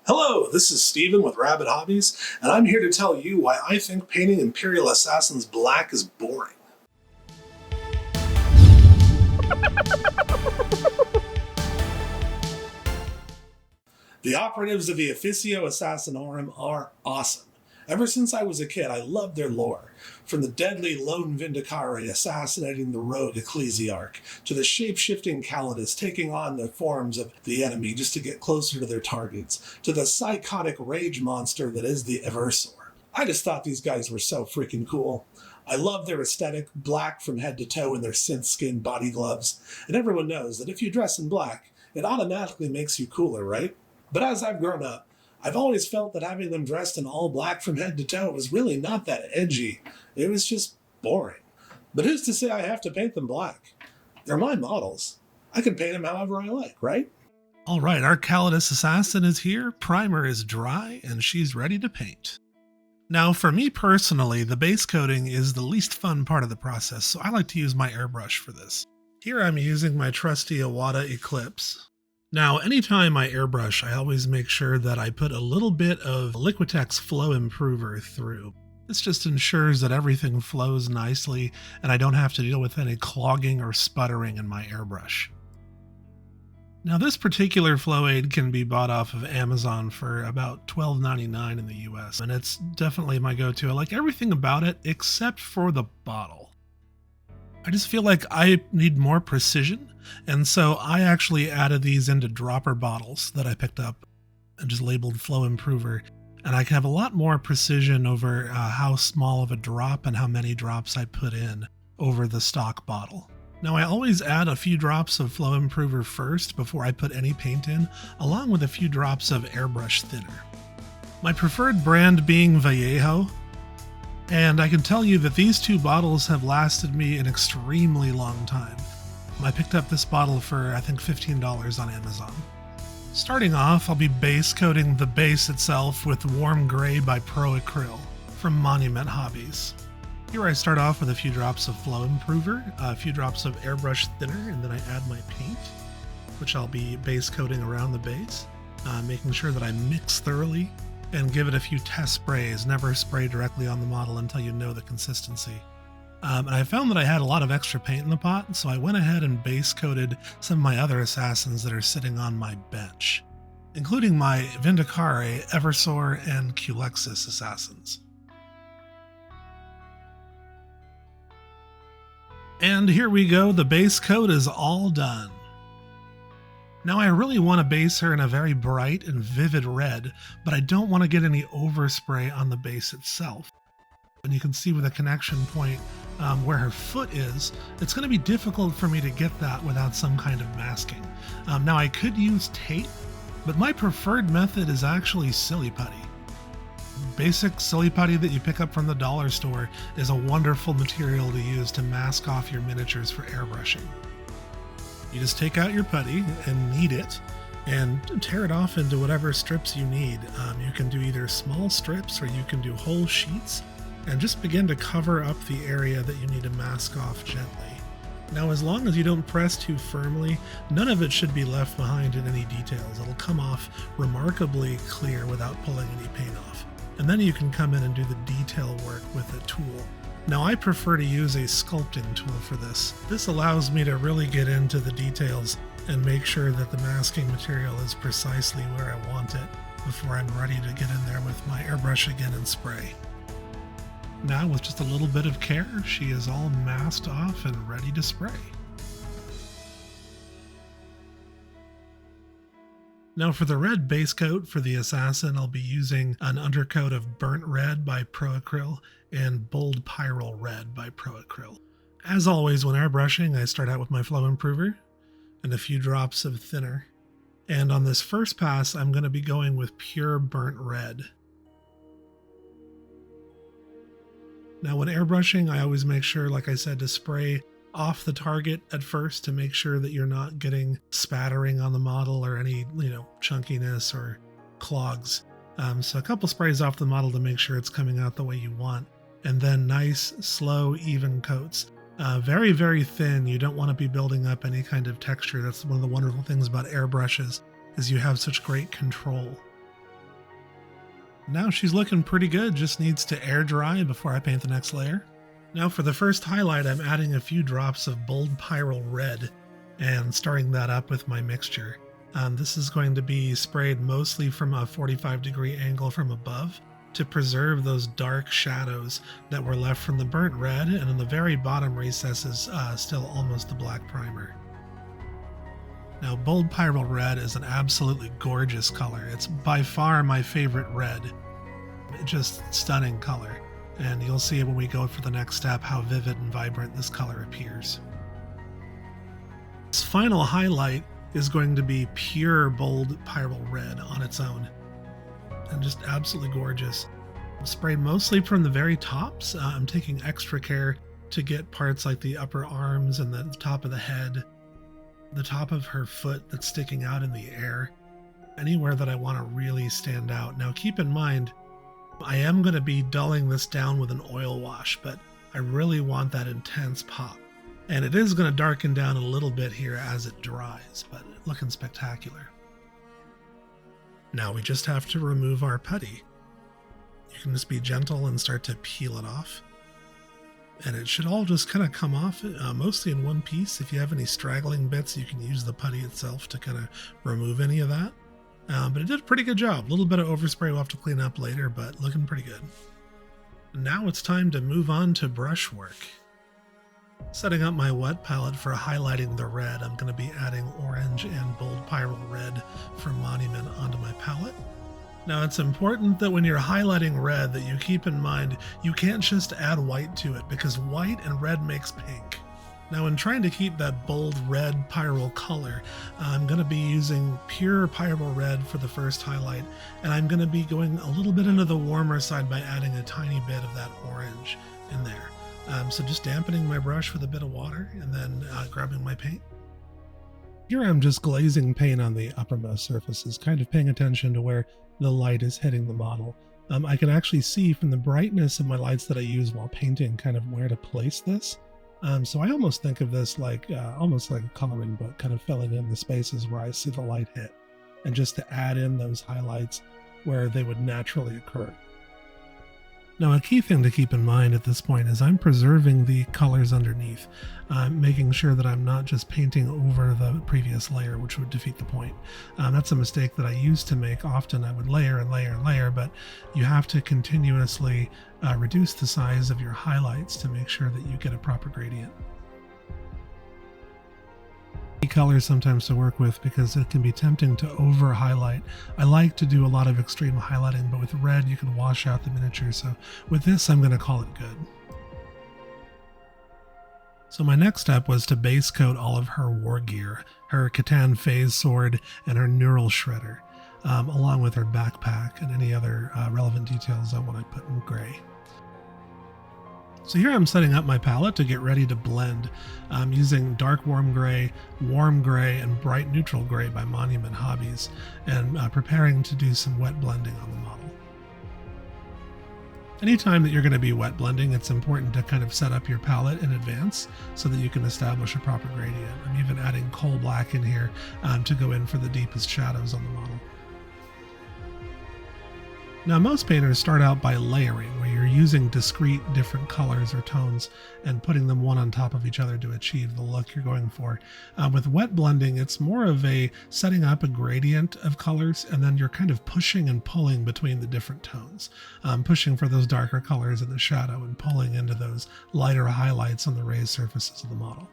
Hello, this is Steven with Rabbit Hobbies, and I'm here to tell you why I think painting Imperial Assassins black is boring. The operatives of the Officio Assassinorum are awesome. Ever since I was a kid, I loved their lore. From the deadly lone Vindicare assassinating the rogue ecclesiarch, to the shape-shifting Callidus taking on the forms of the enemy just to get closer to their targets, to the psychotic rage monster that is the Eversor. I just thought these guys were so freaking cool. I love their aesthetic, black from head to toe in their synth skin body gloves, and everyone knows that if you dress in black, it automatically makes you cooler, right? But as I've grown up, I've always felt that having them dressed in all black from head to toe was really not that edgy. It was just boring. But who's to say I have to paint them black? They're my models. I can paint them however I like, right? All right, our Callidus Assassin is here, primer is dry, and she's ready to paint. Now, for me personally, the base coating is the least fun part of the process, so I like to use my airbrush for this. Here I'm using my trusty Iwata Eclipse. Now, anytime I airbrush, I always make sure that I put a little bit of Liquitex Flow Improver through. This just ensures that everything flows nicely and I don't have to deal with any clogging or sputtering in my airbrush. Now, this particular flow aid can be bought off of Amazon for about $12.99 in the US, and it's definitely my go-to. I like everything about it except for the bottle. I just feel like I need more precision, and so I actually added these into dropper bottles that I picked up and just labeled Flow Improver, and I can have a lot more precision over how small of a drop and how many drops I put in over the stock bottle. Now, I always add a few drops of Flow Improver first before I put any paint in, along with a few drops of airbrush thinner. My preferred brand being Vallejo, and I can tell you that these two bottles have lasted me an extremely long time. I picked up this bottle for, I think, $15 on Amazon. Starting off, I'll be base coating the base itself with Warm Gray by Pro Acryl from Monument Hobbies. Here I start off with a few drops of Flow Improver, a few drops of airbrush thinner, and then I add my paint, which I'll be base coating around the base, making sure that I mix thoroughly and give it a few test sprays. Never spray directly on the model until you know the consistency. And I found that I had a lot of extra paint in the pot, so I went ahead and base coated some of my other assassins that are sitting on my bench, including my Vindicare, Eversor, and Callidus Assassins. And here we go, the base coat is all done. Now, I really want to base her in a very bright and vivid red, but I don't want to get any overspray on the base itself. And you can see with the connection point where her foot is, it's going to be difficult for me to get that without some kind of masking. Now, I could use tape, but my preferred method is actually silly putty. Basic silly putty that you pick up from the dollar store is a wonderful material to use to mask off your miniatures for airbrushing. You just take out your putty and knead it and tear it off into whatever strips you need. You can do either small strips or you can do whole sheets and just begin to cover up the area that you need to mask off gently. Now, as long as you don't press too firmly, none of it should be left behind in any details. It'll come off remarkably clear without pulling any paint off. And then you can come in and do the detail work with a tool. Now, I prefer to use a sculpting tool for this. This allows me to really get into the details and make sure that the masking material is precisely where I want it before I'm ready to get in there with my airbrush again and spray. Now, with just a little bit of care, she is all masked off and ready to spray. Now, for the red base coat for the assassin, I'll be using an undercoat of Burnt Red by Pro Acryl and Bold Pyrrole Red by Pro Acryl. As always, when airbrushing, I start out with my Flow Improver and a few drops of thinner. And on this first pass, I'm going to be going with pure Burnt Red. Now, when airbrushing, I always make sure, like I said, to spray off the target at first to make sure that you're not getting spattering on the model or any, chunkiness or clogs. So a couple sprays off the model to make sure it's coming out the way you want. And then nice, slow, even coats. Very, very thin. You don't want to be building up any kind of texture. That's one of the wonderful things about airbrushes, is you have such great control. Now she's looking pretty good, just needs to air dry before I paint the next layer. Now for the first highlight, I'm adding a few drops of bold pyrrole red and stirring that up with my mixture. This is going to be sprayed mostly from a 45-degree angle from above to preserve those dark shadows that were left from the burnt red, and in the very bottom recesses still almost the black primer. Now, bold pyrrole red is an absolutely gorgeous color. It's by far my favorite red. Just stunning color. And you'll see when we go for the next step how vivid and vibrant this color appears. This final highlight is going to be pure bold pyrrole red on its own. And just absolutely gorgeous. Sprayed mostly from the very tops. I'm taking extra care to get parts like the upper arms and the top of the head, the top of her foot that's sticking out in the air, anywhere that I want to really stand out. Now keep in mind, I am going to be dulling this down with an oil wash, but I really want that intense pop. And it is going to darken down a little bit here as it dries, but looking spectacular. Now we just have to remove our putty. You can just be gentle and start to peel it off. And it should all just kind of come off mostly in one piece. If you have any straggling bits, you can use the putty itself to kind of remove any of that. But it did a pretty good job. A little bit of overspray we'll have to clean up later, but looking pretty good. Now it's time to move on to brushwork. Setting up my wet palette for highlighting the red, I'm going to be adding orange and bold pyrrole red from Monument onto my palette. Now it's important that when you're highlighting red that you keep in mind you can't just add white to it, because white and red makes pink. Now in trying to keep that bold red pyrrole color, I'm going to be using pure pyrrole red for the first highlight, and I'm going to be going a little bit into the warmer side by adding a tiny bit of that orange in there. So just dampening my brush with a bit of water and then grabbing my paint. Here I'm just glazing paint on the uppermost surfaces, kind of paying attention to where the light is hitting the model. I can actually see from the brightness of my lights that I use while painting kind of where to place this. So I almost think of this like almost like a coloring book, kind of filling in the spaces where I see the light hit, and just to add in those highlights where they would naturally occur. Now, a key thing to keep in mind at this point is I'm preserving the colors underneath, making sure that I'm not just painting over the previous layer, which would defeat the point. That's a mistake that I used to make. Often I would layer and layer and layer, but you have to continuously reduce the size of your highlights to make sure that you get a proper gradient. Colors sometimes to work with because it can be tempting to over highlight. I like to do a lot of extreme highlighting, but with red you can wash out the miniature, so with this I'm going to call it good. So my next step was to base coat all of her war gear, her Catan phase sword and her neural shredder, along with her backpack and any other relevant details I want to put in gray. So here I'm setting up my palette to get ready to blend. I'm using dark warm gray, and bright neutral gray by Monument Hobbies, and preparing to do some wet blending on the model. Anytime that you're going to be wet blending, it's important to kind of set up your palette in advance so that you can establish a proper gradient. I'm even adding coal black in here to go in for the deepest shadows on the model. Now, most painters start out by layering, where you're using discrete different colors or tones and putting them one on top of each other to achieve the look you're going for. With wet blending, it's more of a setting up a gradient of colors, and then you're kind of pushing and pulling between the different tones, pushing for those darker colors in the shadow and pulling into those lighter highlights on the raised surfaces of the model.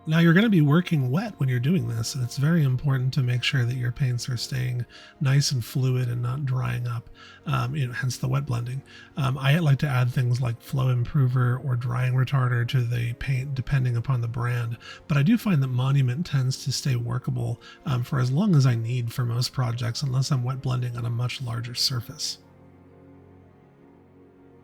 Now you're going to be working wet when you're doing this, and it's very important to make sure that your paints are staying nice and fluid and not drying up, hence the wet blending. I like to add things like flow improver or drying retarder to the paint depending upon the brand, but I do find that Monument tends to stay workable for as long as I need for most projects, unless I'm wet blending on a much larger surface.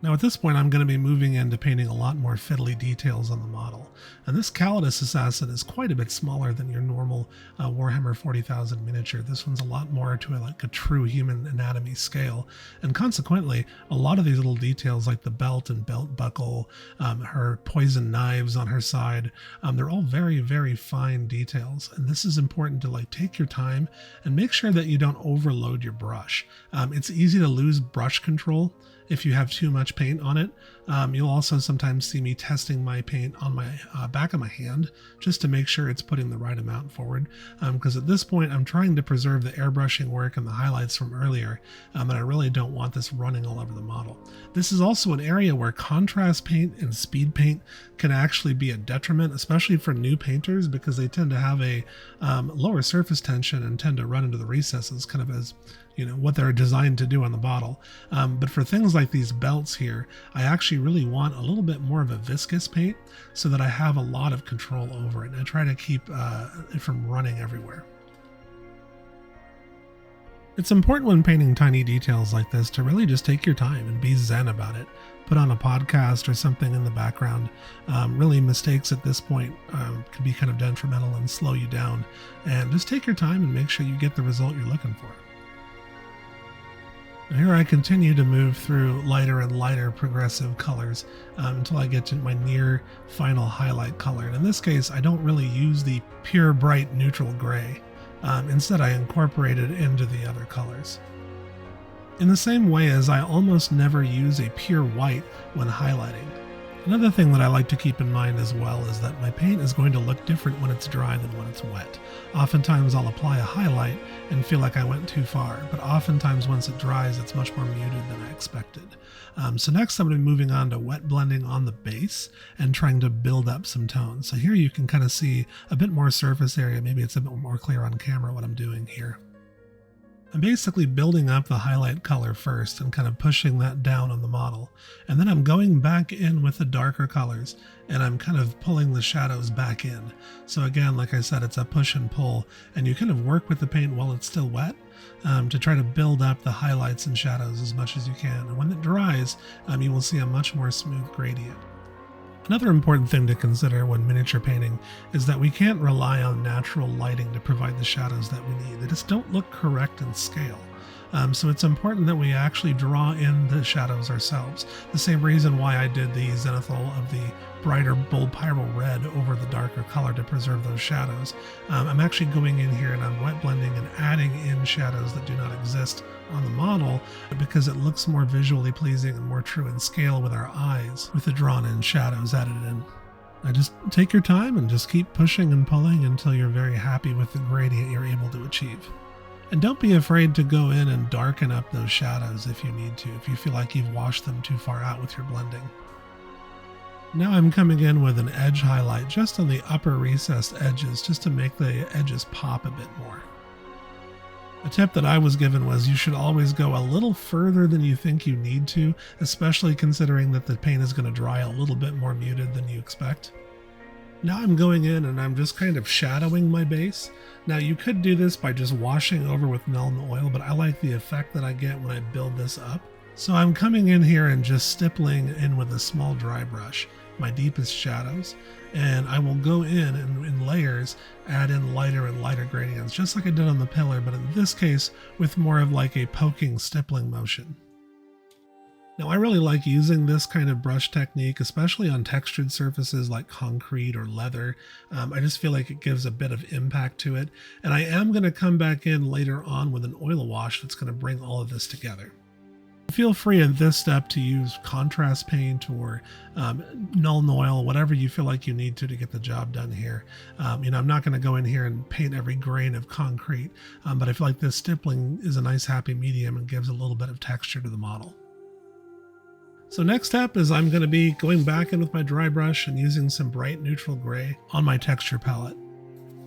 Now at this point I'm going to be moving into painting a lot more fiddly details on the model. And this Callidus Assassin is quite a bit smaller than your normal Warhammer 40,000 miniature. This one's a lot more to like a true human anatomy scale. And consequently, a lot of these little details like the belt and belt buckle, her poison knives on her side, they're all very, very fine details. And this is important to like take your time and make sure that you don't overload your brush. It's easy to lose brush control if you have too much paint on it. You'll also sometimes see me testing my paint on my back of my hand just to make sure it's putting the right amount forward, because at this point I'm trying to preserve the airbrushing work and the highlights from earlier, and I really don't want this running all over the model. This is also an area where contrast paint and speed paint can actually be a detriment, especially for new painters, because they tend to have a lower surface tension and tend to run into the recesses, kind of as what they're designed to do on the bottle. But for things like these belts here, I actually really want a little bit more of a viscous paint so that I have a lot of control over it, and I try to keep it from running everywhere. It's important when painting tiny details like this to really just take your time and be zen about it. Put on a podcast or something in the background. Really, mistakes at this point can be kind of detrimental and slow you down. And just take your time and make sure you get the result you're looking for. Here I continue to move through lighter and lighter progressive colors until I get to my near final highlight color. And in this case, I don't really use the pure bright neutral gray. Instead, I incorporate it into the other colors. In the same way as I almost never use a pure white when highlighting. Another thing that I like to keep in mind as well is that my paint is going to look different when it's dry than when it's wet. Oftentimes I'll apply a highlight and feel like I went too far, but oftentimes once it dries it's much more muted than I expected. So next I'm going to be moving on to wet blending on the base and trying to build up some tones. So here you can kind of see a bit more surface area, maybe it's a bit more clear on camera what I'm doing here. I'm basically building up the highlight color first and kind of pushing that down on the model. And then I'm going back in with the darker colors and I'm kind of pulling the shadows back in. So again, like I said, it's a push and pull, and you kind of work with the paint while it's still wet to try to build up the highlights and shadows as much as you can. And when it dries, you will see a much more smooth gradient. Another important thing to consider when miniature painting is that we can't rely on natural lighting to provide the shadows that we need. They just don't look correct in scale. So it's important that we actually draw in the shadows ourselves. The same reason why I did the zenithal of the brighter bold pyro red over the darker color to preserve those shadows. I'm actually going in here and I'm wet blending and adding in shadows that do not exist on the model because it looks more visually pleasing and more true in scale with our eyes with the drawn in shadows added in. I just take your time and just keep pushing and pulling until you're very happy with the gradient you're able to achieve. And don't be afraid to go in and darken up those shadows if you need to, if you feel like you've washed them too far out with your blending. Now I'm coming in with an edge highlight just on the upper recessed edges, just to make the edges pop a bit more. A tip that I was given was you should always go a little further than you think you need to, especially considering that the paint is going to dry a little bit more muted than you expect. Now I'm going in and I'm just kind of shadowing my base. Now you could do this by just washing over with Nuln Oil, but I like the effect that I get when I build this up. So I'm coming in here and just stippling in with a small dry brush my deepest shadows, and I will go in and in layers add in lighter and lighter gradients, just like I did on the pillar, but in this case with more of like a poking stippling motion. Now I really like using this kind of brush technique, especially on textured surfaces like concrete or leather. I just feel like it gives a bit of impact to it, and I am going to come back in later on with an oil wash that's going to bring all of this together. Feel free at this step to use contrast paint or Nuln Oil, whatever you feel like you need to get the job done here. I'm not going to go in here and paint every grain of concrete, but I feel like this stippling is a nice happy medium and gives a little bit of texture to the model. So next step is I'm going to be going back in with my dry brush and using some bright neutral gray on my texture palette.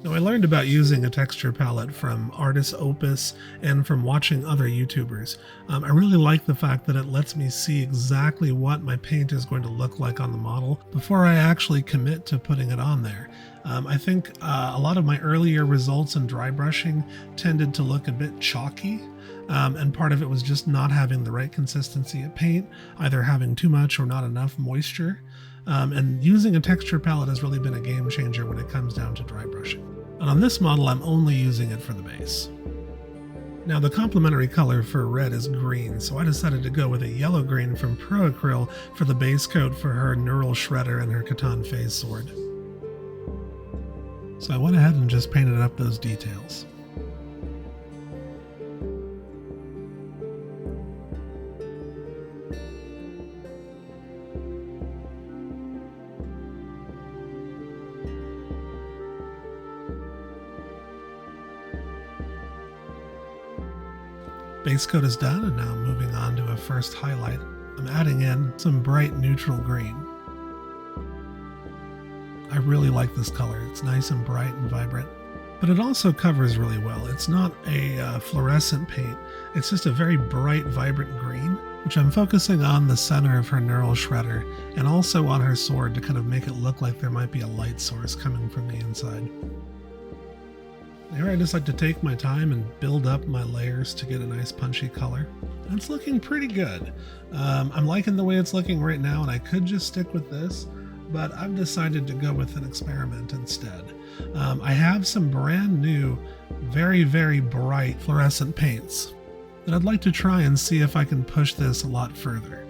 Now, I learned about using a texture palette from Artist Opus and from watching other YouTubers. I really like the fact that it lets me see exactly what my paint is going to look like on the model before I actually commit to putting it on there. I think a lot of my earlier results in dry brushing tended to look a bit chalky, and part of it was just not having the right consistency of paint, either having too much or not enough moisture. And using a texture palette has really been a game changer when it comes down to dry brushing. And on this model, I'm only using it for the base. Now, the complementary color for red is green, so I decided to go with a yellow green from Pro Acryl for the base coat for her Neural Shredder and her Catan Phase sword. So I went ahead and just painted up those details. Base coat is done, and now moving on to a first highlight. I'm adding in some bright neutral green. I really like this color. It's nice and bright and vibrant, but it also covers really well. It's not a fluorescent paint. It's just a very bright, vibrant green, which I'm focusing on the center of her Neural Shredder and also on her sword to kind of make it look like there might be a light source coming from the inside. Here I just like to take my time and build up my layers to get a nice punchy color. And it's looking pretty good. I'm liking the way it's looking right now, and I could just stick with this, but I've decided to go with an experiment instead. I have some brand new, very, very bright fluorescent paints that I'd like to try and see if I can push this a lot further.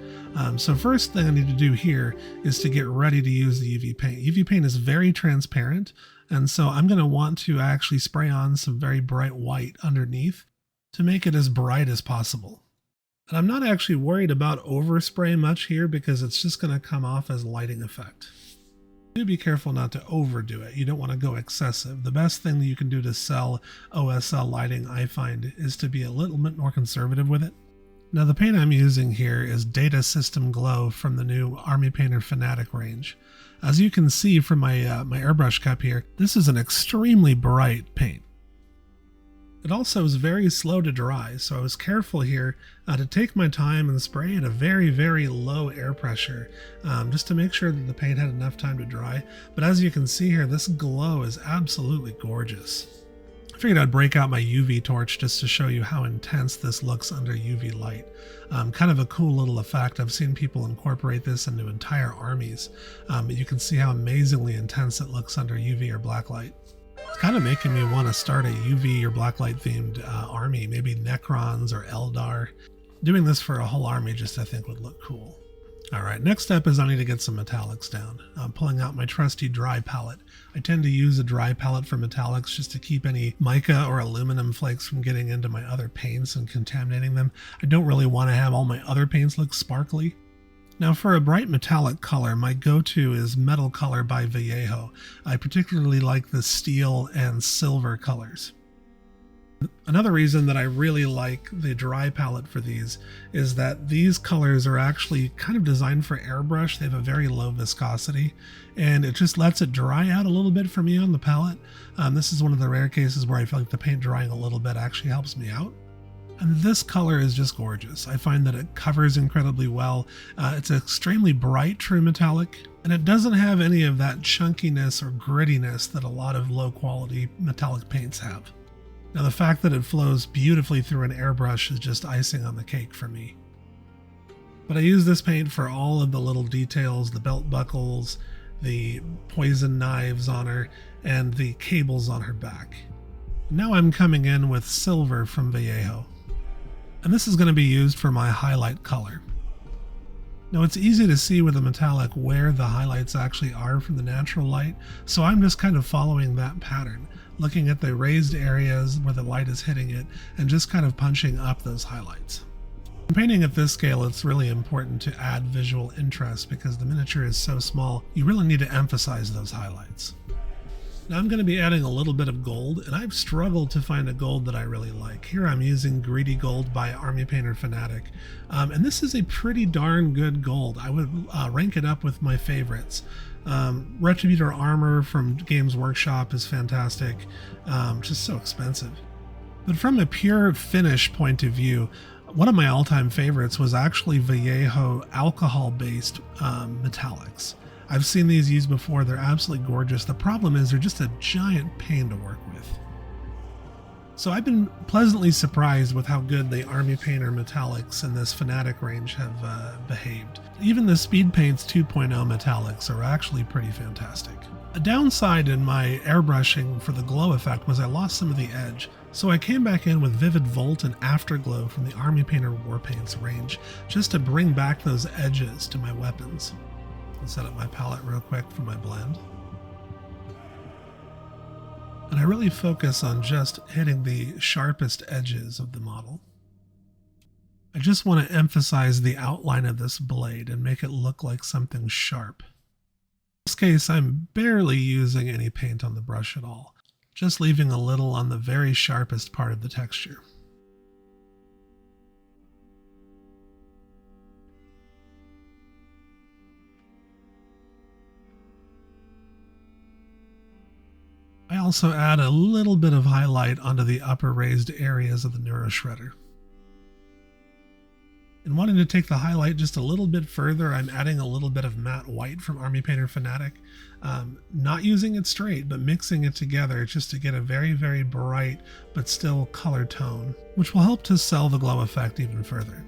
So first thing I need to do here is to get ready to use the UV paint. UV paint is very transparent, and so I'm going to want to actually spray on some very bright white underneath to make it as bright as possible. And I'm not actually worried about overspray much here because it's just going to come off as a lighting effect. Do be careful not to overdo it. You don't want to go excessive. The best thing that you can do to sell OSL lighting, I find, is to be a little bit more conservative with it. Now, the paint I'm using here is Data System Glow from the new Army Painter Fanatic range. As you can see from my airbrush cup here, this is an extremely bright paint. It also is very slow to dry, so I was careful here to take my time and spray at a very, very low air pressure, just to make sure that the paint had enough time to dry. But as you can see here, this glow is absolutely gorgeous. I figured I'd break out my UV torch just to show you how intense this looks under UV light. Kind of a cool little effect. I've seen people incorporate this into entire armies. But you can see how amazingly intense it looks under UV or blacklight. It's kind of making me want to start a UV or blacklight themed army, maybe Necrons or Eldar. Doing this for a whole army just I think would look cool. Alright, next step is I need to get some metallics down. I'm pulling out my trusty dry palette. I tend to use a dry palette for metallics just to keep any mica or aluminum flakes from getting into my other paints and contaminating them. I don't really want to have all my other paints look sparkly. Now for a bright metallic color, my go-to is Metal Color by Vallejo. I particularly like the steel and silver colors. Another reason that I really like the dry palette for these is that these colors are actually kind of designed for airbrush. They have a very low viscosity, and it just lets it dry out a little bit for me on the palette. This is one of the rare cases where I feel like the paint drying a little bit actually helps me out. And this color is just gorgeous. I find that it covers incredibly well. It's an extremely bright true metallic, and it doesn't have any of that chunkiness or grittiness that a lot of low quality metallic paints have. Now the fact that it flows beautifully through an airbrush is just icing on the cake for me. But I use this paint for all of the little details, the belt buckles, the poison knives on her, and the cables on her back. Now I'm coming in with silver from Vallejo. And this is going to be used for my highlight color. Now it's easy to see with a metallic where the highlights actually are from the natural light, so I'm just kind of following that pattern, looking at the raised areas where the light is hitting it and just kind of punching up those highlights. In painting at this scale, it's really important to add visual interest because the miniature is so small, you really need to emphasize those highlights. Now I'm going to be adding a little bit of gold, and I've struggled to find a gold that I really like. Here I'm using Greedy Gold by Army Painter Fanatic, and this is a pretty darn good gold. I would rank it up with my favorites. Retributor Armor from Games Workshop is fantastic, just so expensive. But from a pure finish point of view, one of my all-time favorites was actually Vallejo alcohol-based metallics. I've seen these used before. They're absolutely gorgeous. The problem is they're just a giant pain to work with. So I've been pleasantly surprised with how good the Army Painter metallics in this Fanatic range have behaved. Even the Speed Paints 2.0 metallics are actually pretty fantastic. A downside in my airbrushing for the glow effect was I lost some of the edge, so I came back in with Vivid Volt and Afterglow from the Army Painter War Paints range just to bring back those edges to my weapons. I'll set up my palette real quick for my blend. And I really focus on just hitting the sharpest edges of the model. I just want to emphasize the outline of this blade and make it look like something sharp. In this case, I'm barely using any paint on the brush at all, just leaving a little on the very sharpest part of the texture. I also add a little bit of highlight onto the upper raised areas of the Neuroshredder. And wanting to take the highlight just a little bit further, I'm adding a little bit of matte white from Army Painter Fanatic. Not using it straight, but mixing it together just to get a very, very bright but still color tone, which will help to sell the glow effect even further.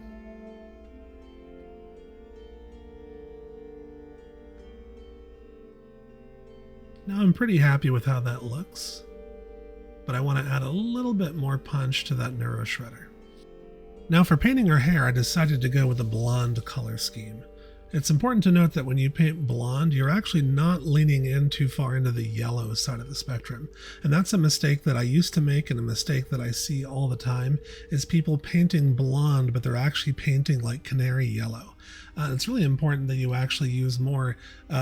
Now I'm pretty happy with how that looks, but I want to add a little bit more punch to that Neuroshredder. Now for painting her hair, I decided to go with a blonde color scheme. It's important to note that when you paint blonde, you're actually not leaning in too far into the yellow side of the spectrum. And that's a mistake that I used to make, and a mistake that I see all the time, is people painting blonde, but they're actually painting like canary yellow. It's really important that you actually use more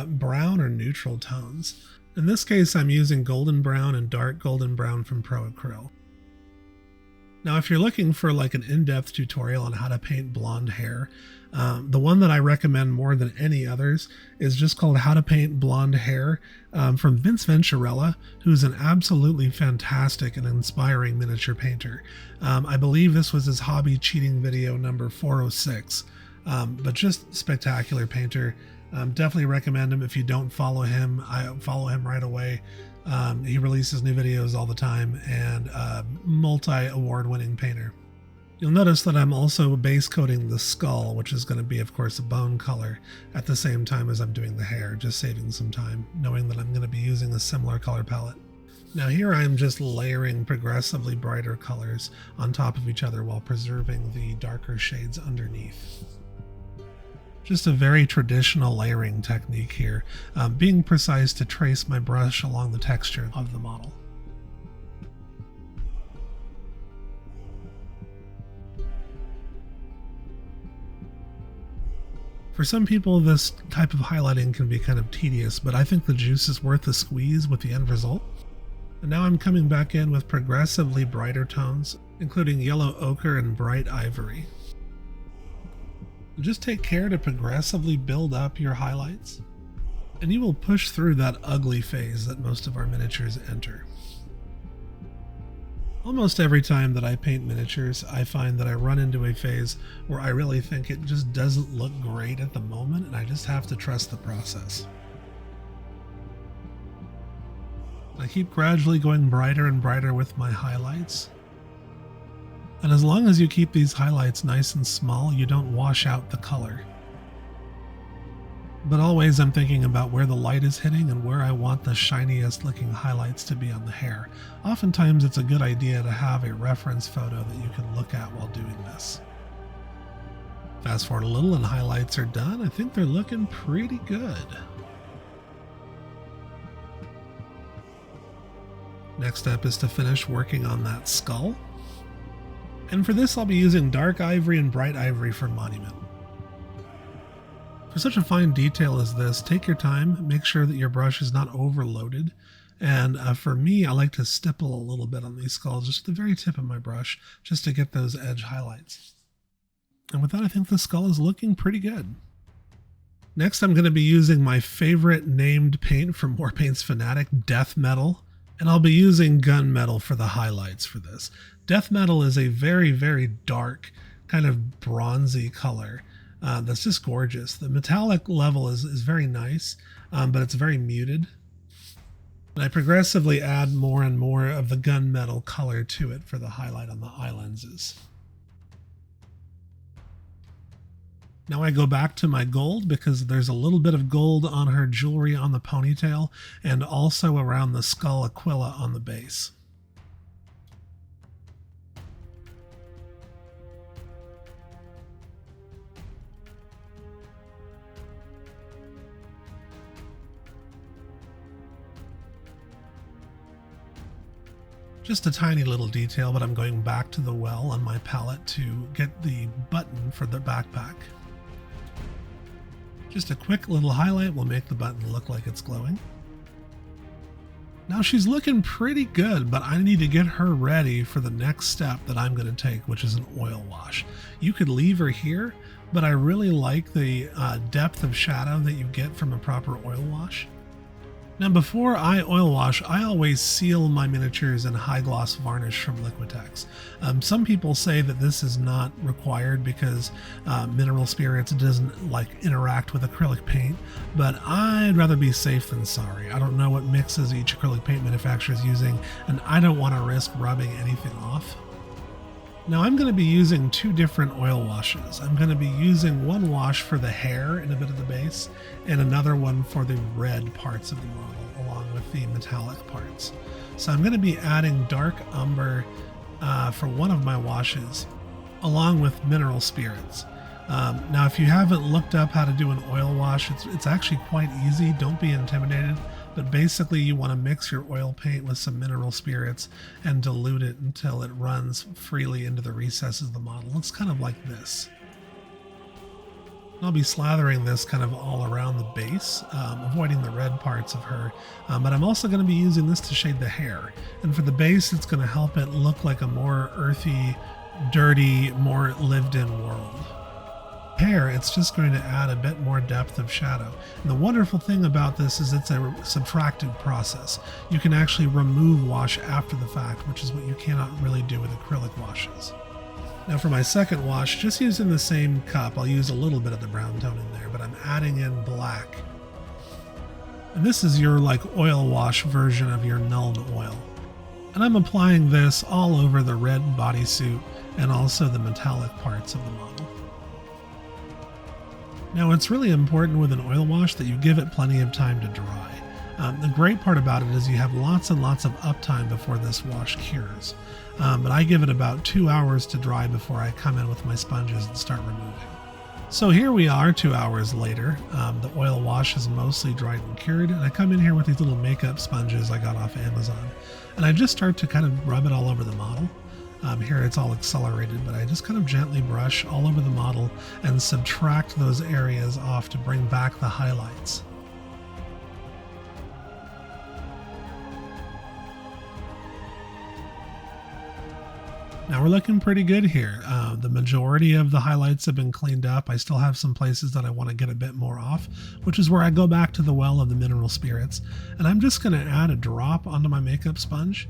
brown or neutral tones. In this case, I'm using golden brown and dark golden brown from Pro Acryl. Now, if you're looking for like an in-depth tutorial on how to paint blonde hair, the one that I recommend more than any others is just called How to Paint Blonde Hair from Vince Venturella, who's an absolutely fantastic and inspiring miniature painter. I believe this was his hobby cheating video number 406, but just spectacular painter. Definitely recommend him. If you don't follow him, I follow him right away. He releases new videos all the time, and multi-award winning painter. You'll notice that I'm also base coating the skull, which is going to be, of course, a bone color at the same time as I'm doing the hair, just saving some time, knowing that I'm going to be using a similar color palette. Now here I'm just layering progressively brighter colors on top of each other while preserving the darker shades underneath. Just a very traditional layering technique here, being precise to trace my brush along the texture of the model. For some people, this type of highlighting can be kind of tedious, but I think the juice is worth the squeeze with the end result. And now I'm coming back in with progressively brighter tones, including yellow ochre and bright ivory. Just take care to progressively build up your highlights, and you will push through that ugly phase that most of our miniatures enter. Almost every time that I paint miniatures, I find that I run into a phase where I really think it just doesn't look great at the moment, and I just have to trust the process. I keep gradually going brighter and brighter with my highlights. And as long as you keep these highlights nice and small, you don't wash out the color. But always I'm thinking about where the light is hitting and where I want the shiniest looking highlights to be on the hair. Oftentimes it's a good idea to have a reference photo that you can look at while doing this. Fast forward a little and highlights are done. I think they're looking pretty good. Next step is to finish working on that skull. And for this I'll be using dark ivory and bright ivory for Monument. For such a fine detail as this, take your time, make sure that your brush is not overloaded. And for me, I like to stipple a little bit on these skulls, just the very tip of my brush, just to get those edge highlights. And with that, I think the skull is looking pretty good. Next, I'm going to be using my favorite named paint from Warpaint's Fanatic, Death Metal. And I'll be using gunmetal for the highlights for this. Death metal is a very, very dark, kind of bronzy color that's just gorgeous. The metallic level is very nice, but it's very muted. And I progressively add more and more of the gunmetal color to it for the highlight on the eye lenses. Now I go back to my gold because there's a little bit of gold on her jewelry on the ponytail and also around the skull aquila on the base. Just a tiny little detail, but I'm going back to the well on my palette to get the button for the backpack. Just a quick little highlight will make the button look like it's glowing. Now she's looking pretty good, but I need to get her ready for the next step that I'm going to take, which is an oil wash. You could leave her here, but I really like the depth of shadow that you get from a proper oil wash. Now before I oil wash, I always seal my miniatures in high gloss varnish from Liquitex. Some people say that this is not required because mineral spirits doesn't interact with acrylic paint, but I'd rather be safe than sorry. I don't know what mixes each acrylic paint manufacturer is using, and I don't want to risk rubbing anything off. Now I'm going to be using two different oil washes. I'm going to be using one wash for the hair and a bit of the base, and another one for the red parts of the model, along with the metallic parts. So I'm going to be adding dark umber for one of my washes, along with mineral spirits. Now if you haven't looked up how to do an oil wash, it's actually quite easy. Don't be intimidated. But basically you want to mix your oil paint with some mineral spirits and dilute it until it runs freely into the recesses of the model. It looks kind of like this. I'll be slathering this kind of all around the base, avoiding the red parts of her. But I'm also going to be using this to shade the hair. And for the base, it's going to help it look like a more earthy, dirty, more lived-in world. Hair, it's just going to add a bit more depth of shadow. And the wonderful thing about this is it's a subtractive process. You can actually remove wash after the fact, which is what you cannot really do with acrylic washes. Now for my second wash, just using the same cup, I'll use a little bit of the brown tone in there, but I'm adding in black. And this is your oil wash version of your Nuln oil. And I'm applying this all over the red bodysuit and also the metallic parts of the model. Now it's really important with an oil wash that you give it plenty of time to dry. The great part about it is you have lots and lots of uptime before this wash cures. But I give it about 2 hours to dry before I come in with my sponges and start removing. So here we are 2 hours later. The oil wash is mostly dried and cured, and I come in here with these little makeup sponges I got off Amazon. And I just start to kind of rub it all over the model. Here it's all accelerated, but I just kind of gently brush all over the model and subtract those areas off to bring back the highlights. Now we're looking pretty good here. The majority of the highlights have been cleaned up. I still have some places that I want to get a bit more off, which is where I go back to the well of the mineral spirits. And I'm just going to add a drop onto my makeup sponge,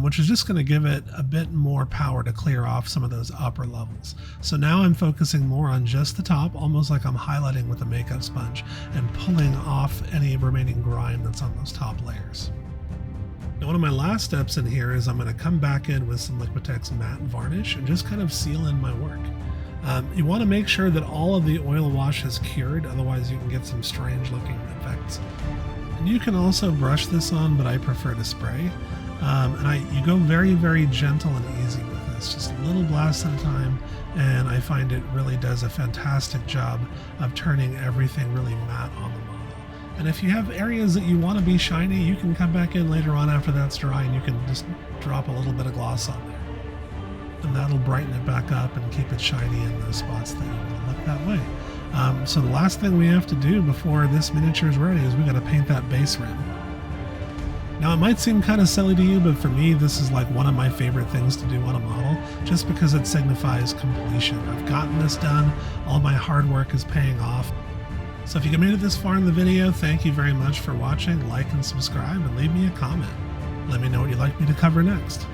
which is just going to give it a bit more power to clear off some of those upper levels. So now I'm focusing more on just the top, almost like I'm highlighting with a makeup sponge and pulling off any remaining grime that's on those top layers. Now, one of my last steps in here is I'm going to come back in with some Liquitex matte varnish and just kind of seal in my work. You want to make sure that all of the oil wash is cured, otherwise you can get some strange looking effects. And you can also brush this on, but I prefer to spray. You go very, very gentle and easy with this, just a little blast at a time, and I find it really does a fantastic job of turning everything really matte on the model. And if you have areas that you want to be shiny, you can come back in later on after that's dry and you can just drop a little bit of gloss on there. And that'll brighten it back up and keep it shiny in those spots that you want to look that way. So the last thing we have to do before this miniature is ready is we got to paint that base rim. Now, it might seem kind of silly to you, but for me, this is like one of my favorite things to do on a model, just because it signifies completion. I've gotten this done, all my hard work is paying off. So if you made it this far in the video, thank you very much for watching. Like and subscribe, and leave me a comment. Let me know what you'd like me to cover next.